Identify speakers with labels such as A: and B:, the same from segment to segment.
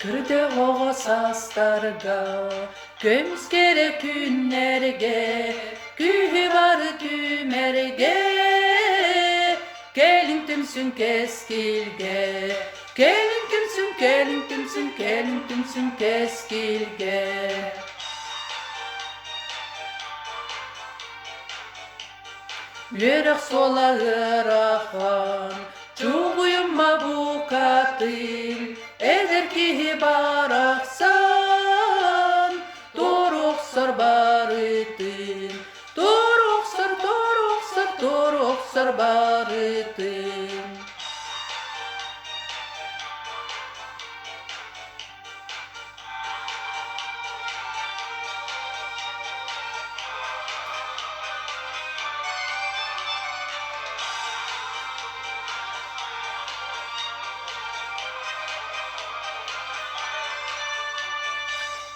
A: Kırdı o saslarga, gömskere günlerge, gühü var dümerge, gelin tümsün keskilge, gelin tümsün, gelin tümsün, gelin tümsün keskilge. Yürek sola ırakan, çuğuyumma bu katil, eder ki baraksan, doruksar barıtın, doruksar, doruksar, doruksar barıtın.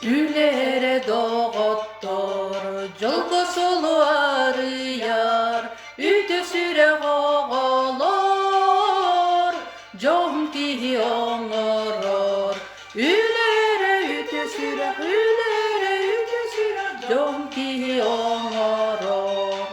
A: Ülere doğuttur, jolgo solu arıyar, üte süre ağalar, jom ki oңoror. Ülere üte süre, jom ki oңoror.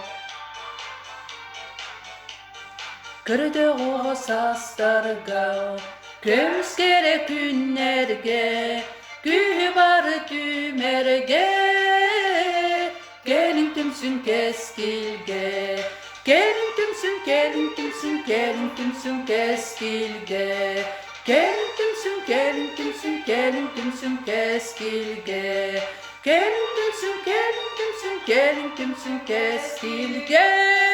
A: Kırdı o saslarga, gömskere günlerge, gühü var dümerge, gelin tümsün keskilge, gelin tümsün, gelin tümsün, gelin tümsün keskilge, gelin tümsün, gelin tümsün, gelin tümsün keskilge, gelin tümsün, gelin tümsün, gelin tümsün keskilge.